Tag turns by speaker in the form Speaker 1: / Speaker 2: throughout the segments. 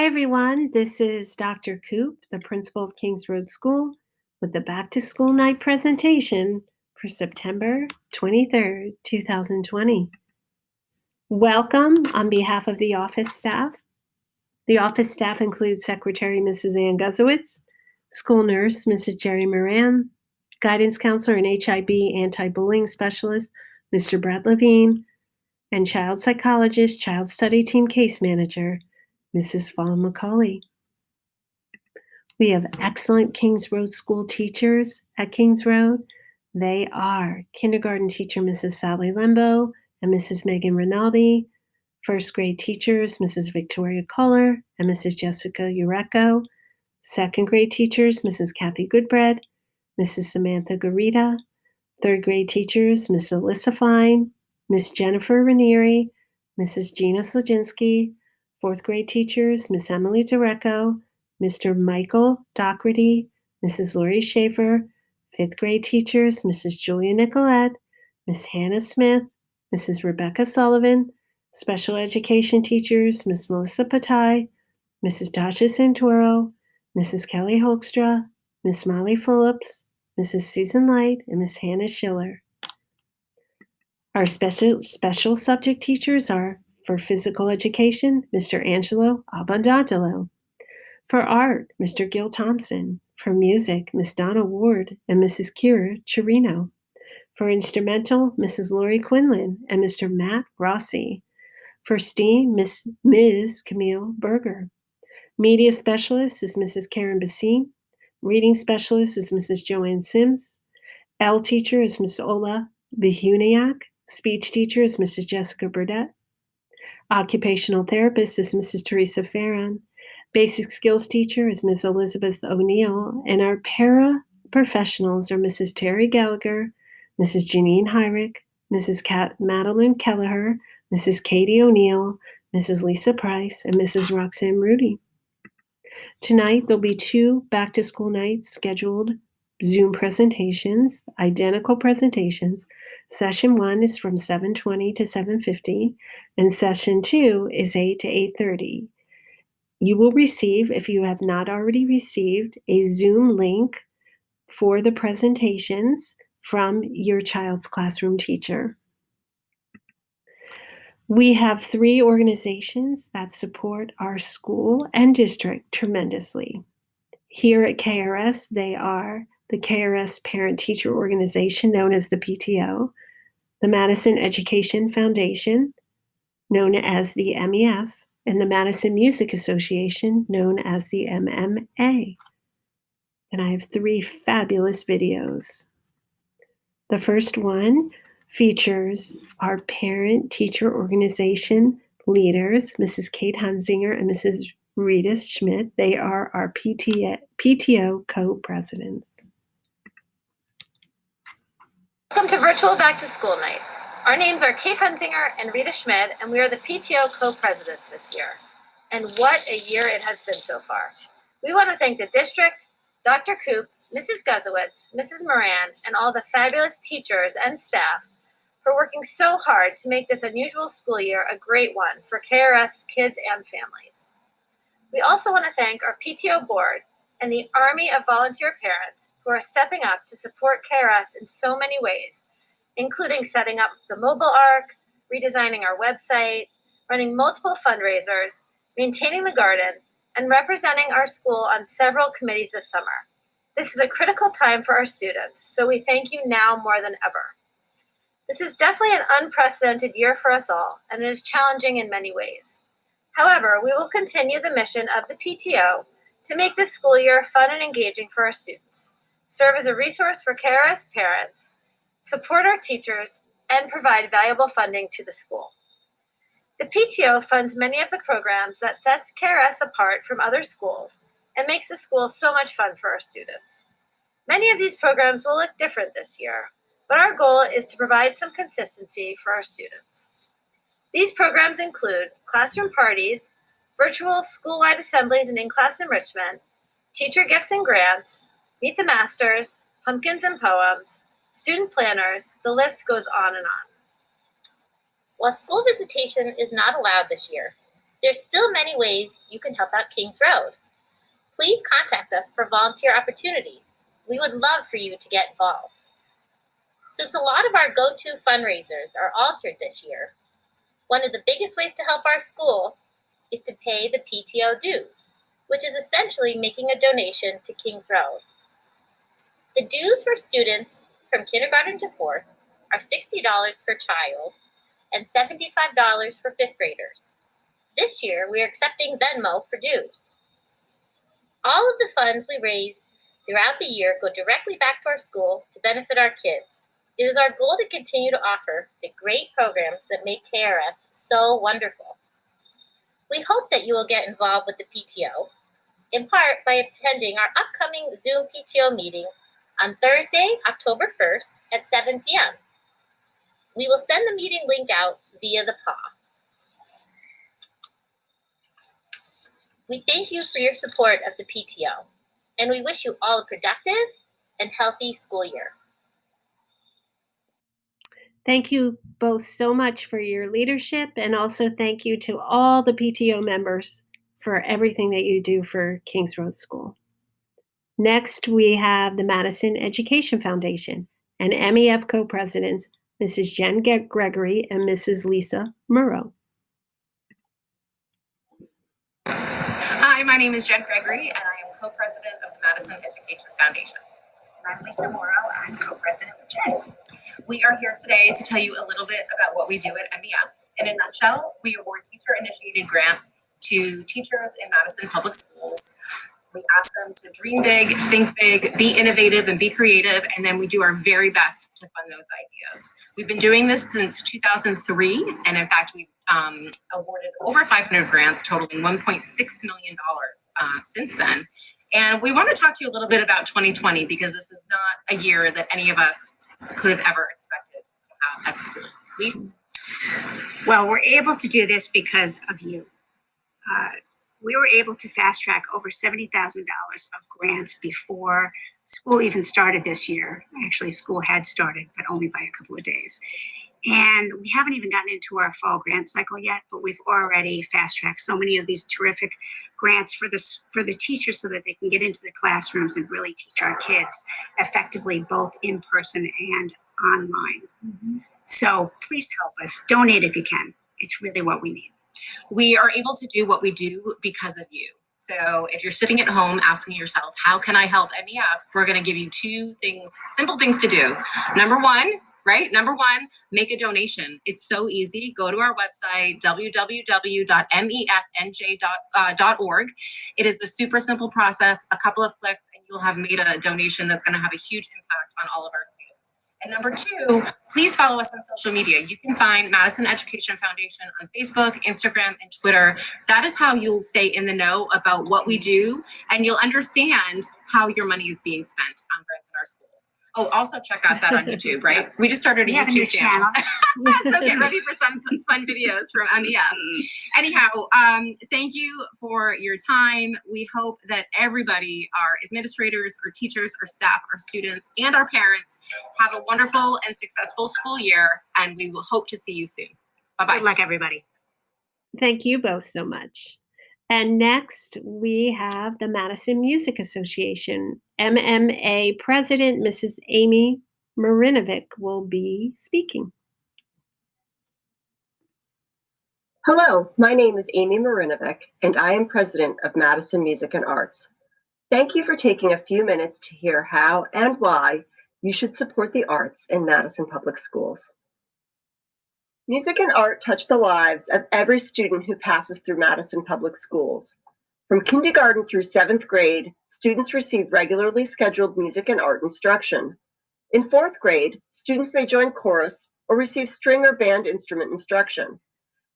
Speaker 1: Hi, everyone. This is Dr. Koop, the principal of Kings Road School, with the Back to School Night presentation for September 23rd, 2020. Welcome on behalf of the office staff. The office staff includes Secretary Mrs. Ann Guzowitz, school nurse Mrs. Jerry Moran, guidance counselor and HIB anti-bullying specialist Mr. Brett Levine, and child psychologist, child study team case manager Mrs. Fawn McCauley. We have excellent Kings Road school teachers at Kings Road. They are kindergarten teacher Mrs. Sally Lembo and Mrs. Megan Rinaldi, first grade teachers Mrs. Victoria Kohler and Mrs. Jessica Ureco, second grade teachers Mrs. Kathy Goodbread, Mrs. Samantha Garita, third grade teachers Miss Alyssa Fine, Miss Jennifer Ranieri, Mrs. Gina Slajinsky, fourth grade teachers Miss Emily Dureco, Mr. Michael Doherty, Mrs. Lori Schaefer, fifth grade teachers Mrs. Julia Nicolette, Miss Hannah Smith, Mrs. Rebecca Sullivan, special education teachers Miss Melissa Patai, Mrs. Tasha Santoro, Mrs. Kelly Hoekstra, Miss Molly Phillips, Mrs. Susan Light, and Miss Hannah Schiller. Our special subject teachers are, for physical education, Mr. Angelo Abandangelo. For art, Mr. Gil Thompson. For music, Miss Donna Ward and Mrs. Kira Chirino. For instrumental, Mrs. Lori Quinlan and Mr. Matt Rossi. For STEAM, Ms. Camille Berger. Media specialist is Mrs. Karen Bassi. Reading specialist is Mrs. Joanne Sims. L teacher is Ms. Ola Bihuniak. Speech teacher is Mrs. Jessica Burdett. Occupational therapist is Mrs. Teresa Farron. Basic skills teacher is Ms. Elizabeth O'Neill. And our paraprofessionals are Mrs. Terry Gallagher, Mrs. Janine Hyrick, Mrs. Madeline Kelleher, Mrs. Katie O'Neill, Mrs. Lisa Price, and Mrs. Roxanne Rudy. Tonight, there'll be two back-to-school nights scheduled Zoom presentations, identical presentations. Session 1 is from 7:20 to 7:50, and Session 2 is 8 to 8:30. You will receive, if you have not already received, a Zoom link for the presentations from your child's classroom teacher. We have 3 organizations that support our school and district tremendously. Here at KRS, they are the KRS Parent Teacher Organization, known as the PTO, the Madison Education Foundation, known as the MEF, and the Madison Music Association, known as the MMA. And I have 3 fabulous videos. The first one features our parent-teacher organization leaders, Mrs. Kate Hunzinger and Mrs. Rita Schmidt. They are our PTO co-presidents.
Speaker 2: Welcome to Virtual Back to School Night. Our names are Kate Hunzinger and Rita Schmidt, and we are the PTO co-presidents this year. And what a year it has been so far. We want to thank the district, Dr. Koop, Mrs. Guzowitz, Mrs. Moran, and all the fabulous teachers and staff for working so hard to make this unusual school year a great one for KRS kids and families. We also want to thank our PTO board and the army of volunteer parents who are stepping up to support KRS in so many ways, including setting up the mobile ARC, redesigning our website, running multiple fundraisers, maintaining the garden, and representing our school on several committees this summer. This is a critical time for our students, so we thank you now more than ever. This is definitely an unprecedented year for us all, and it is challenging in many ways. However, we will continue the mission of the PTO to make this school year fun and engaging for our students, serve as a resource for KRS parents, support our teachers, and provide valuable funding to the school. The PTO funds many of the programs that sets KRS apart from other schools and makes the school so much fun for our students. Many of these programs will look different this year, but our goal is to provide some consistency for our students. These programs include classroom parties, virtual school-wide assemblies and in-class enrichment, teacher gifts and grants, meet the masters, pumpkins and poems, student planners, the list goes on and on.
Speaker 3: While school visitation is not allowed this year,
Speaker 2: There's still many ways you can help out Kings Road. Please contact us for volunteer opportunities. We would love for you to get involved. Since a lot of our go-to fundraisers are altered this year, one of the biggest ways to help our school is to pay the PTO dues, which is essentially making a donation to Kings Road. The dues for students from kindergarten to 4th are $60 per child and $75 for 5th graders. This year, we are accepting Venmo for dues. All of the funds we raise throughout the year go directly back to our school to benefit our kids. It is our goal to continue to offer the great programs that make KRS so wonderful. We hope that you will get involved with the PTO, in part by attending our upcoming Zoom PTO meeting on Thursday, October 1st at 7 p.m. We will send the meeting link out via the PAW. We thank you for your support of the PTO, and we wish you all a productive and healthy school year.
Speaker 1: Thank you both so much for your leadership, and also thank you to all the PTO members for everything that you do for Kings Road School. Next, we have the Madison Education Foundation and MEF co-presidents, Mrs. Jen Gregory and Mrs. Lisa Murrow.
Speaker 3: Hi, my name is Jen Gregory, and I am co-president of the Madison Education Foundation.
Speaker 4: And I'm Lisa Morrow. I'm co-president with Jen.
Speaker 3: We are here today to tell you a little bit about what we do at MEF. In a nutshell, we award teacher-initiated grants to teachers in Madison Public Schools. We ask them to dream big, think big, be innovative, and be creative, and then we do our very best to fund those ideas. We've been doing this since 2003, and in fact, we've awarded over 500 grants totaling $1.6 million since then. And we want to talk to you a little bit about 2020 because this is not a year that any of us could have ever expected to have at school. Lisa?
Speaker 4: Well, we're able to do this because of you. We were able to fast track over $70,000 of grants before school even started this year. Actually, school had started, but only by a couple of days. And we haven't even gotten into our fall grant cycle yet, but we've already fast tracked so many of these terrific grants for the teachers so that they can get into the classrooms and really teach our kids effectively, both in person and online. Mm-hmm. So please help us. Donate if you can. It's really what we need.
Speaker 3: We are able to do what we do because of you. So if you're sitting at home asking yourself, how can I help MEF? We're going to give you two things, simple things to do. Number one, make a donation. It's so easy. Go to our website, www.mefnj.org. It is a super simple process, a couple of clicks, and you'll have made a donation that's going to have a huge impact on all of our students. And number two, please follow us on social media. You can find Madison Education Foundation on Facebook, Instagram, and Twitter. That is how you'll stay in the know about what we do, and you'll understand how your money is being spent on grants in our schools. Oh, also check us out on YouTube, right? We just started a YouTube channel. So get ready for some fun videos from MEF. Anyhow, thank you for your time. We hope that everybody, our administrators, our teachers, our staff, our students, and our parents have a wonderful and successful school year, and we will hope to see you soon. Bye-bye.
Speaker 4: Good luck, everybody.
Speaker 1: Thank you both so much. And next, we have the Madison Music Association. MMA President, Mrs. Amy Marinovic, will be speaking.
Speaker 5: Hello, my name is Amy Marinovic, and I am President of Madison Music and Arts. Thank you for taking a few minutes to hear how and why you should support the arts in Madison Public Schools. Music and art touch the lives of every student who passes through Madison Public Schools. From kindergarten through 7th grade, students receive regularly scheduled music and art instruction. In 4th grade, students may join chorus or receive string or band instrument instruction.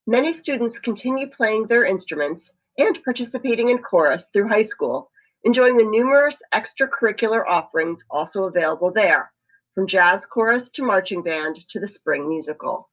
Speaker 5: Many students continue playing their instruments and participating in chorus through high school, enjoying the numerous extracurricular offerings also available there, from jazz chorus to marching band to the spring musical.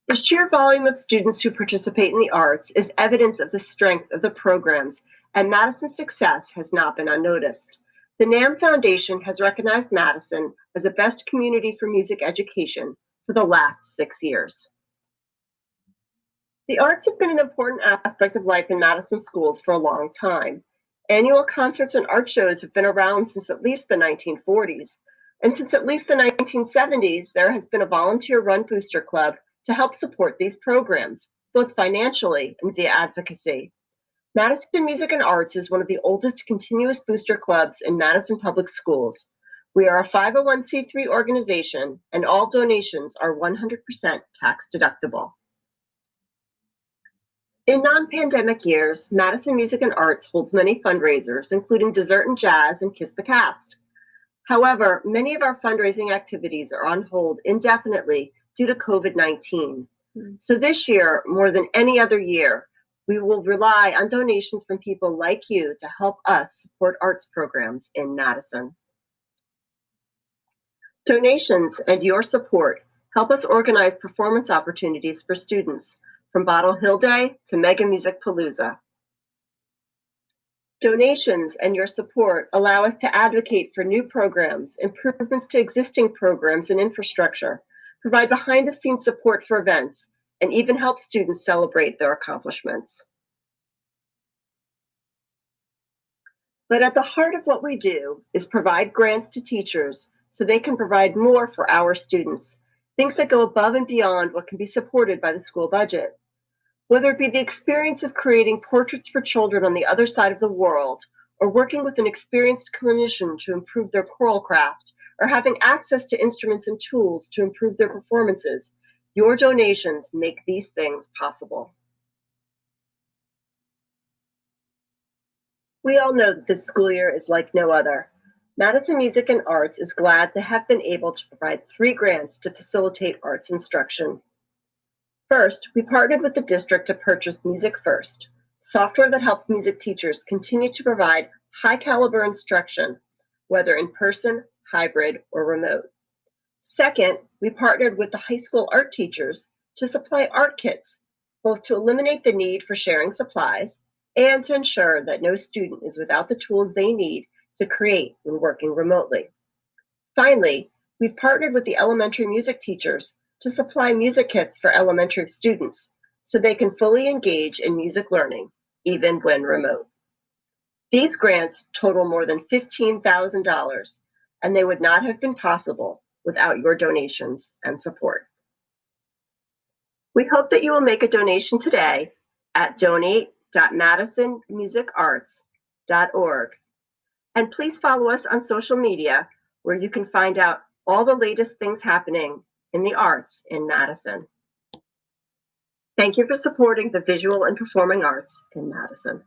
Speaker 5: The sheer volume of students who participate in the arts is evidence of the strength of the programs, and Madison's success has not been unnoticed. The NAMM Foundation has recognized Madison as a best community for music education for the last 6 years. The arts have been an important aspect of life in Madison schools for a long time. Annual concerts and art shows have been around since at least the 1940s. And since at least the 1970s, there has been a volunteer-run booster club to help support these programs, both financially and via advocacy. Madison Music and Arts is one of the oldest continuous booster clubs in Madison Public Schools. We are a 501c3 organization, and all donations are 100% tax deductible. In non-pandemic years, Madison Music and Arts holds many fundraisers, including Dessert and Jazz and Kiss the Cast. However, many of our fundraising activities are on hold indefinitely due to COVID-19. So this year, more than any other year, we will rely on donations from people like you to help us support arts programs in Madison. Donations and your support help us organize performance opportunities for students, from Bottle Hill Day to Mega Music Palooza. Donations and your support allow us to advocate for new programs, improvements to existing programs and infrastructure, provide behind-the-scenes support for events, and even help students celebrate their accomplishments. But at the heart of what we do is provide grants to teachers so they can provide more for our students, things that go above and beyond what can be supported by the school budget. Whether it be the experience of creating portraits for children on the other side of the world, or working with an experienced clinician to improve their choral craft, or having access to instruments and tools to improve their performances, your donations make these things possible. We all know that this school year is like no other. Madison Music and Arts is glad to have been able to provide 3 grants to facilitate arts instruction. First, we partnered with the district to purchase Music First, software that helps music teachers continue to provide high-caliber instruction, whether in person, hybrid, or remote. Second, we partnered with the high school art teachers to supply art kits, both to eliminate the need for sharing supplies and to ensure that no student is without the tools they need to create when working remotely. Finally, we've partnered with the elementary music teachers to supply music kits for elementary students so they can fully engage in music learning, even when remote. These grants total more than $15,000, and they would not have been possible without your donations and support. We hope that you will make a donation today at donate.madisonmusicarts.org. And please follow us on social media, where you can find out all the latest things happening in the arts in Madison. Thank you for supporting the visual and performing arts in Madison.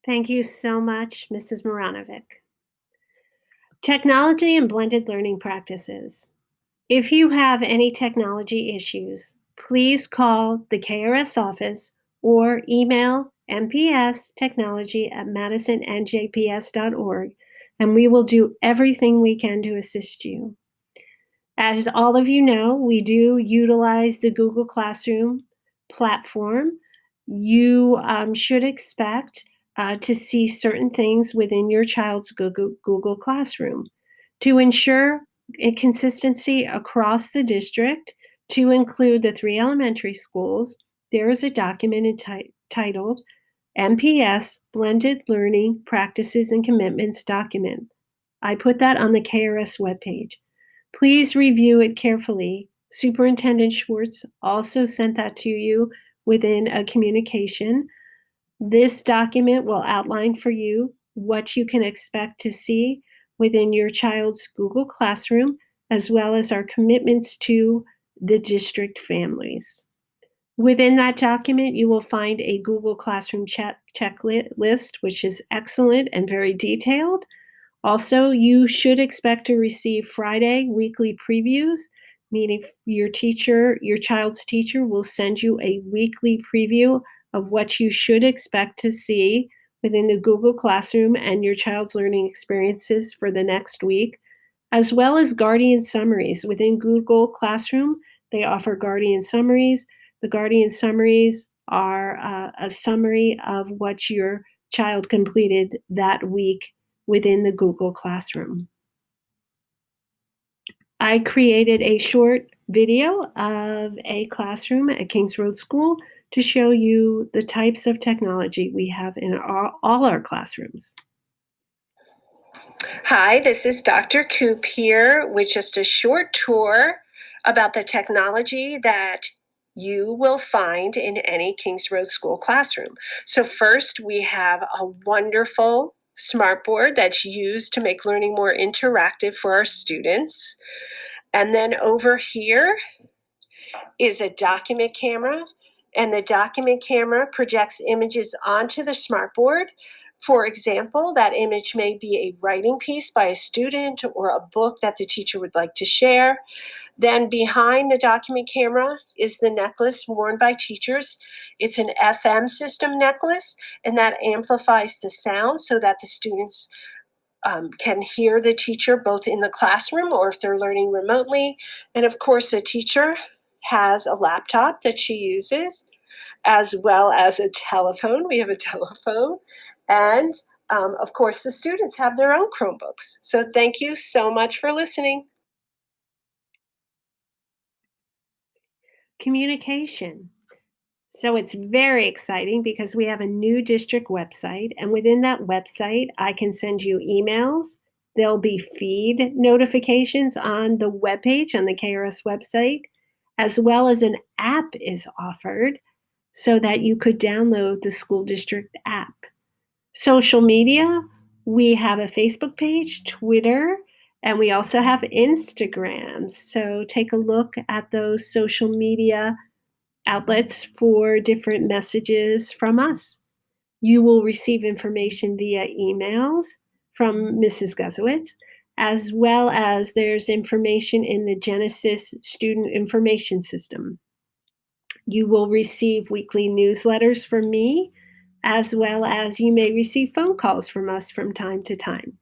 Speaker 1: Thank you so much, Mrs. Moranovic. Technology and blended learning practices. If you have any technology issues, please call the KRS office or email mpstechnology@madisonnjps.org, and we will do everything we can to assist you. As all of you know, we do utilize the Google Classroom platform. You should expect to see certain things within your child's Google Classroom. To ensure a consistency across the district, to include the 3 elementary schools, there is a document entitled MPS Blended Learning Practices and Commitments document. I put that on the KRS webpage. Please review it carefully. Superintendent Schwartz also sent that to you within a communication. This document will outline for you what you can expect to see within your child's Google Classroom, as well as our commitments to the district families. Within that document, you will find a Google Classroom checklist, which is excellent and very detailed. Also, you should expect to receive Friday weekly previews, meaning your child's teacher will send you a weekly preview of what you should expect to see within the Google Classroom and your child's learning experiences for the next week, as well as Guardian summaries. Within Google Classroom, they offer Guardian summaries. The Guardian summaries are a summary of what your child completed that week within the Google Classroom. I created a short video of a classroom at Kings Road School to show you the types of technology we have in all our classrooms.
Speaker 6: Hi, this is Dr. Koop here with just a short tour about the technology that you will find in any Kings Road School classroom. So first, we have a wonderful smartboard that's used to make learning more interactive for our students. And then over here is a document camera, and the document camera projects images onto the smartboard. For example, that image may be a writing piece by a student or a book that the teacher would like to share. Then behind the document camera is the necklace worn by teachers. It's an FM system necklace, and that amplifies the sound so that the students can hear the teacher both in the classroom or if they're learning remotely. And of course, the teacher has a laptop that she uses, as well as a telephone. We have a telephone. And of course, the students have their own Chromebooks. So thank you so much for listening.
Speaker 1: Communication. So it's very exciting because we have a new district website, and within that website, I can send you emails. There'll be feed notifications on the webpage on the KRS website, as well as an app is offered so that you could download the school district app. Social media, we have a Facebook page, Twitter, and we also have Instagram. So take a look at those social media outlets for different messages from us. You will receive information via emails from Mrs. Guzowitz, as well as there's information in the Genesis Student Information System. You will receive weekly newsletters from me, as well as you may receive phone calls from us from time to time.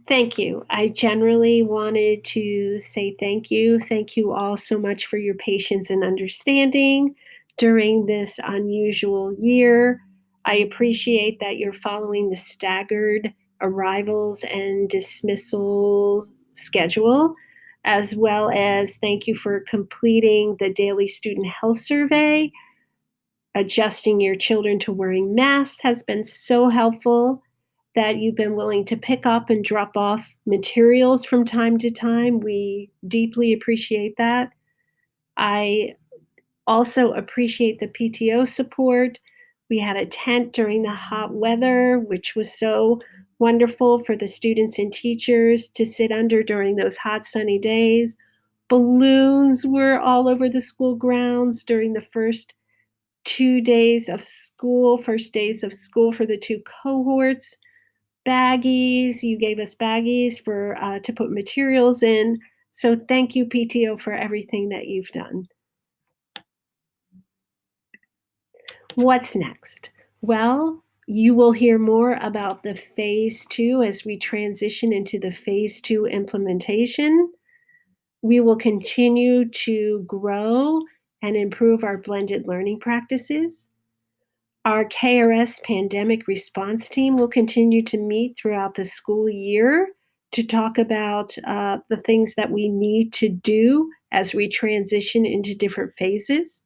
Speaker 1: Thank you. I generally wanted to say thank you. Thank you all so much for your patience and understanding during this unusual year. I appreciate that you're following the staggered arrivals and dismissal schedule, as well as thank you for completing the daily student health survey. Adjusting your children to wearing masks has been so helpful that you've been willing to pick up and drop off materials from time to time. We deeply appreciate that. I also appreciate the PTO support. We had a tent during the hot weather, which was so wonderful for the students and teachers to sit under during those hot, sunny days. Balloons were all over the school grounds during the first 2 days of school, first days of school for the two cohorts. Baggies, you gave us baggies for to put materials in. So thank you, PTO, for everything that you've done. What's next? Well, you will hear more about the phase 2 as we transition into the phase 2 implementation. We will continue to grow and improve our blended learning practices. Our KRS pandemic response team will continue to meet throughout the school year to talk about the things that we need to do as we transition into different phases.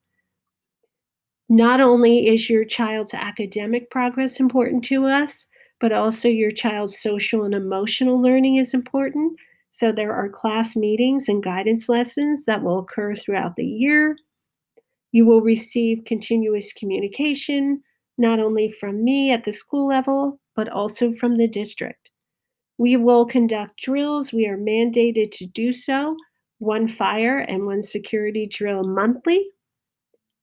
Speaker 1: Not only is your child's academic progress important to us, but also your child's social and emotional learning is important. So there are class meetings and guidance lessons that will occur throughout the year. You will receive continuous communication, not only from me at the school level, but also from the district. We will conduct drills. We are mandated to do so, one fire and one security drill monthly.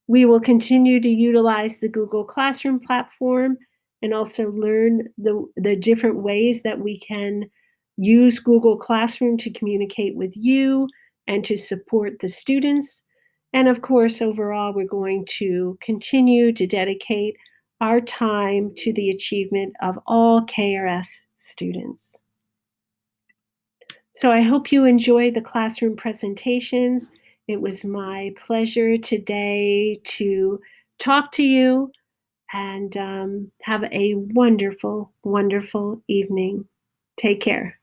Speaker 1: We will continue to utilize the Google Classroom platform and also learn the different ways that we can use Google Classroom to communicate with you and to support the students. And of course, overall, we're going to continue to dedicate our time to the achievement of all KRS students. So I hope you enjoy the classroom presentations. It was my pleasure today to talk to you and have a wonderful, wonderful evening. Take care.